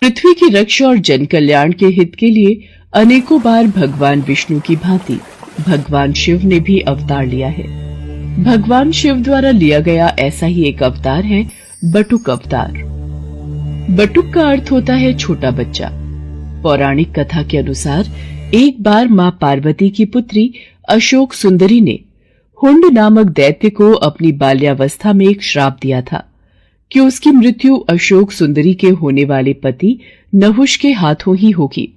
पृथ्वी की रक्षा और जन कल्याण के हित के लिए अनेकों बार भगवान विष्णु की भांति भगवान शिव ने भी अवतार लिया है। भगवान शिव द्वारा लिया गया ऐसा ही एक अवतार है बटुक अवतार। बटुक का अर्थ होता है छोटा बच्चा। पौराणिक कथा के अनुसार एक बार मां पार्वती की पुत्री अशोक सुंदरी ने हुंड नामक दैत्य को अपनी बाल्यावस्था में एक श्राप दिया था कि उसकी मृत्यु अशोक सुंदरी के होने वाले पति नहुष के हाथों ही होगी।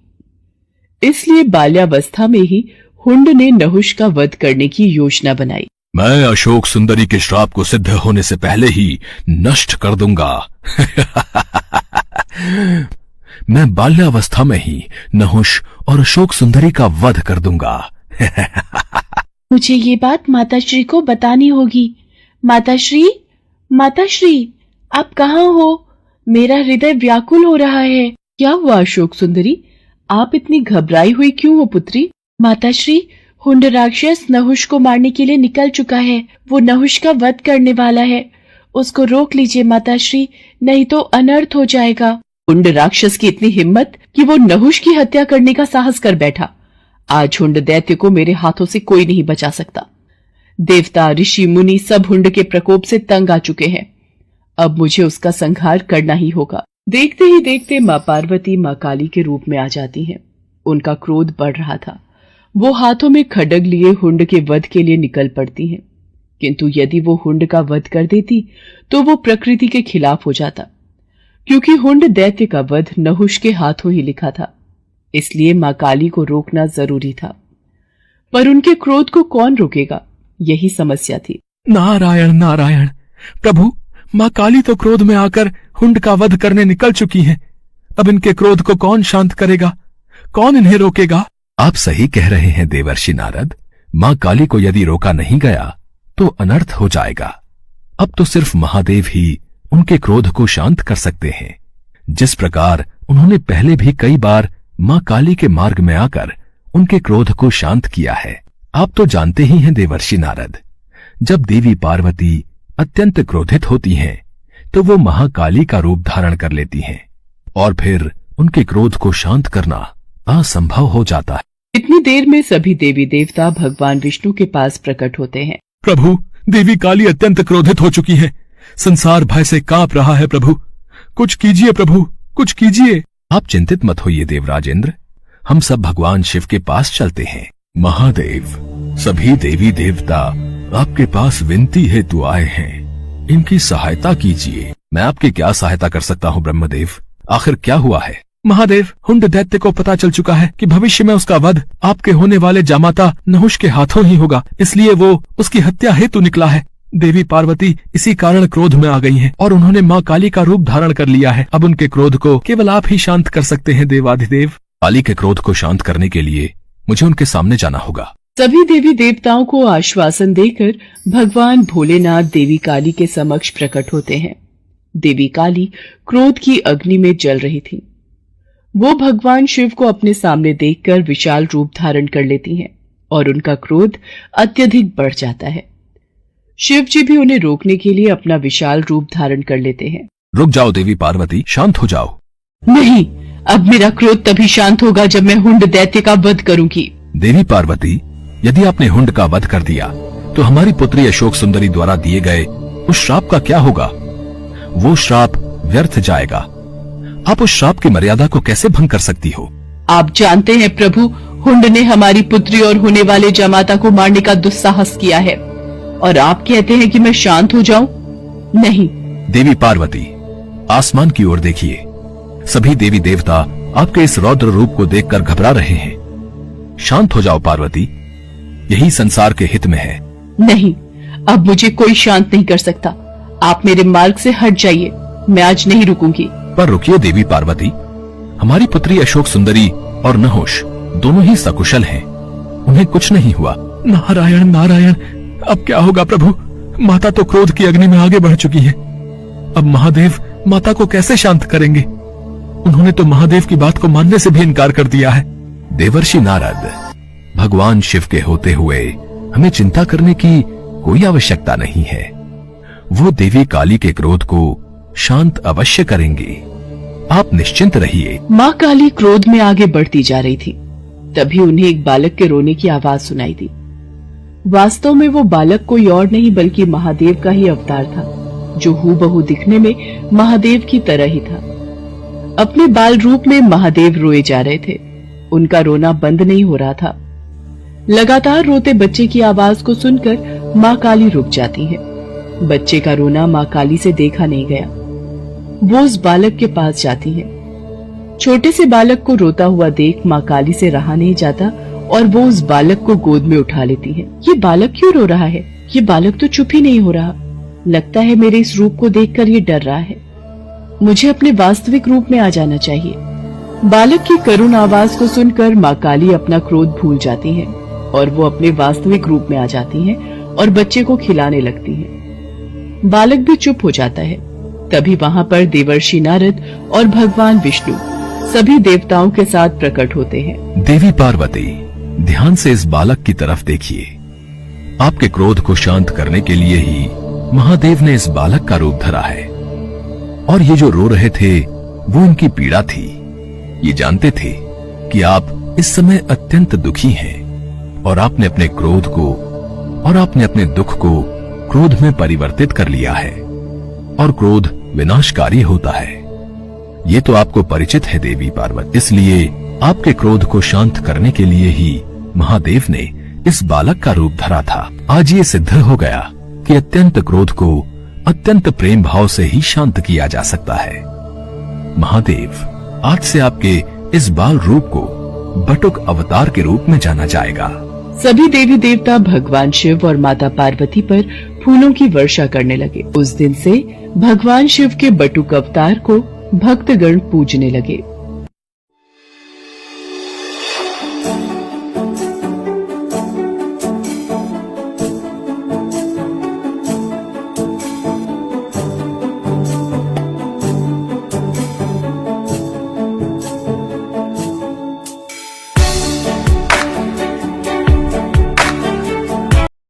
इसलिए बाल्यावस्था में ही हुंड ने नहुष का वध करने की योजना बनाई। मैं अशोक सुंदरी के श्राप को सिद्ध होने से पहले ही नष्ट कर दूंगा। मैं बाल्यावस्था में ही नहुष और अशोक सुंदरी का वध कर दूंगा। मुझे ये बात माताश्री को बतानी होगी। माताश्री, माताश्री, आप कहाँ हो? मेरा हृदय व्याकुल हो रहा है। क्या हुआ अशोक सुंदरी? आप इतनी घबराई हुई क्यों हो पुत्री? माताश्री, हुंड राक्षस नहुष को मारने के लिए निकल चुका है। वो नहुष का वध करने वाला है। उसको रोक लीजिए माताश्री, नहीं तो अनर्थ हो जाएगा। हुंड राक्षस की इतनी हिम्मत कि वो नहुष की हत्या करने का साहस कर बैठा। आज हुंड दैत्य को मेरे हाथों से कोई नहीं बचा सकता। देवता, ऋषि, मुनि सब हुंड के प्रकोप से तंग आ चुके हैं। अब मुझे उसका संहार करना ही होगा। देखते ही देखते मां पार्वती मां काली के रूप में आ जाती हैं। उनका क्रोध बढ़ रहा था। वो हाथों में खड्ग लिए हुंड के वध के लिए निकल पड़ती हैं। किंतु यदि वो हुंड का वध कर देती तो वो प्रकृति के खिलाफ हो जाता, क्योंकि हुंड दैत्य का वध नहुष के हाथों ही लिखा था। इसलिए मां काली को रोकना जरूरी था। पर उनके क्रोध को कौन रोकेगा, यही समस्या थी। नारायण नारायण। प्रभु, मां काली तो क्रोध में आकर हुंड का वध करने निकल चुकी हैं। अब इनके क्रोध को कौन शांत करेगा? कौन इन्हें रोकेगा? आप सही कह रहे हैं देवर्षि नारद। मां काली को यदि रोका नहीं गया तो अनर्थ हो जाएगा। अब तो सिर्फ महादेव ही उनके क्रोध को शांत कर सकते हैं, जिस प्रकार उन्होंने पहले भी कई बार मां काली के मार्ग में आकर उनके क्रोध को शांत किया है। आप तो जानते ही हैं देवर्षि नारद, जब देवी पार्वती अत्यंत क्रोधित होती हैं तो वो महाकाली का रूप धारण कर लेती हैं और फिर उनके क्रोध को शांत करना असंभव हो जाता है। इतनी देर में सभी देवी देवता भगवान विष्णु के पास प्रकट होते हैं। प्रभु, देवी काली अत्यंत क्रोधित हो चुकी है। संसार भय से कांप रहा है। प्रभु, कुछ कीजिए। प्रभु, कुछ कीजिए। आप चिंतित मत होइए देवराजेंद्र, हम सब भगवान शिव के पास चलते हैं। महादेव, सभी देवी देवता आपके पास विनती हेतु आए हैं, इनकी सहायता कीजिए। मैं आपकी क्या सहायता कर सकता हूँ ब्रह्मदेव? आखिर क्या हुआ है? महादेव, हुंड दैत्य को पता चल चुका है कि भविष्य में उसका वध आपके होने वाले जामाता नहुष के हाथों ही होगा, इसलिए वो उसकी हत्या हेतु निकला है। देवी पार्वती इसी कारण क्रोध में आ गई हैं और उन्होंने मां काली का रूप धारण कर लिया है। अब उनके क्रोध को केवल आप ही शांत कर सकते हैं देवाधिदेव। काली के क्रोध को शांत करने के लिए मुझे उनके सामने जाना होगा। सभी देवी देवताओं को आश्वासन देकर भगवान भोलेनाथ देवी काली के समक्ष प्रकट होते हैं। देवी काली क्रोध की अग्नि में जल रही थी। वो भगवान शिव को अपने सामने देखकर विशाल रूप धारण कर लेती हैं और उनका क्रोध अत्यधिक बढ़ जाता है। शिव जी भी उन्हें रोकने के लिए अपना विशाल रूप धारण कर लेते हैं। रुक जाओ देवी पार्वती, शांत हो जाओ। नहीं, अब मेरा क्रोध तभी शांत होगा जब मैं हुंड दैत्य का वध करूंगी। देवी पार्वती, यदि आपने हुंड का वध कर दिया तो हमारी पुत्री अशोक सुंदरी द्वारा दिए गए उस श्राप का क्या होगा? वो श्राप व्यर्थ जाएगा। आप उस श्राप की मर्यादा को कैसे भंग कर सकती हो? आप जानते हैं प्रभु, हुंड ने हमारी पुत्री और होने वाले जमाता को मारने का दुस्साहस किया है और आप कहते हैं कि मैं शांत हो जाऊं? नहीं। देवी पार्वती, आसमान की ओर देखिए। सभी देवी देवता आपके इस रौद्र रूप को देखकर घबरा रहे हैं। शांत हो जाओ पार्वती, यही संसार के हित में है। नहीं, अब मुझे कोई शांत नहीं कर सकता। आप मेरे मार्ग से हट जाइए, मैं आज नहीं रुकूंगी। पर रुकिए देवी पार्वती, हमारी पुत्री अशोक सुंदरी और नहुष दोनों ही सकुशल हैं, उन्हें कुछ नहीं हुआ। नारायण नारायण, अब क्या होगा प्रभु? माता तो क्रोध की अग्नि में आगे बढ़ चुकी है। अब महादेव माता को कैसे शांत करेंगे? उन्होंने तो महादेव की बात को मानने से भी इनकार कर दिया है। देवर्षि नारद, भगवान शिव के होते हुए हमें चिंता करने की कोई आवश्यकता नहीं है। वो देवी काली के क्रोध को शांत अवश्य करेंगे। आप निश्चिंत रहिए। माँ काली क्रोध में आगे बढ़ती जा रही थी। तभी उन्हें एक बालक के रोने की आवाज सुनाई दी। वास्तव में वो बालक कोई और नहीं बल्कि महादेव का ही अवतार था, जो हूबहू दिखने में महादेव की तरह ही था। अपने बाल रूप में महादेव रोए जा रहे थे। उनका रोना बंद नहीं हो रहा था। लगातार रोते बच्चे की आवाज को सुनकर माँ काली रुक जाती है। बच्चे का रोना माँ काली से देखा नहीं गया। वो उस बालक के पास जाती है। छोटे से बालक को रोता हुआ देख माँ काली से रहा नहीं जाता और वो उस बालक को गोद में उठा लेती है। ये बालक क्यों रो रहा है? ये बालक तो चुप ही नहीं हो रहा। लगता है मेरे इस रूप को देखकर ये डर रहा है। मुझे अपने वास्तविक रूप में आ जाना चाहिए। बालक की करुण आवाज को सुनकर माँ काली अपना क्रोध भूल जाती है और वो अपने वास्तविक रूप में आ जाती है और बच्चे को खिलाने लगती है। बालक भी चुप हो जाता है। तभी वहां पर देवर्षि नारद और भगवान विष्णु सभी देवताओं के साथ प्रकट होते हैं। देवी पार्वती, ध्यान से इस बालक की तरफ देखिए। आपके क्रोध को शांत करने के लिए ही महादेव ने इस बालक का रूप धरा है, और ये जो रो रहे थे वो उनकी पीड़ा थी। ये जानते थे कि आप इस समय अत्यंत दुखी हैं और आपने अपने क्रोध को और आपने अपने दुख को क्रोध में परिवर्तित कर लिया है, और क्रोध विनाशकारी होता है। ये तो आपको परिचित है देवी पार्वती। इसलिए आपके क्रोध को शांत करने के लिए ही महादेव ने इस बालक का रूप धरा था। आज ये सिद्ध हो गया कि अत्यंत क्रोध को अत्यंत प्रेम भाव से ही शांत किया जा सकता है। महादेव, आज से आपके इस बाल रूप को बटुक अवतार के रूप में जाना जाएगा। सभी देवी देवता भगवान शिव और माता पार्वती पर फूलों की वर्षा करने लगे। उस दिन से भगवान शिव के बटुक अवतार को भक्तगण पूजने लगे।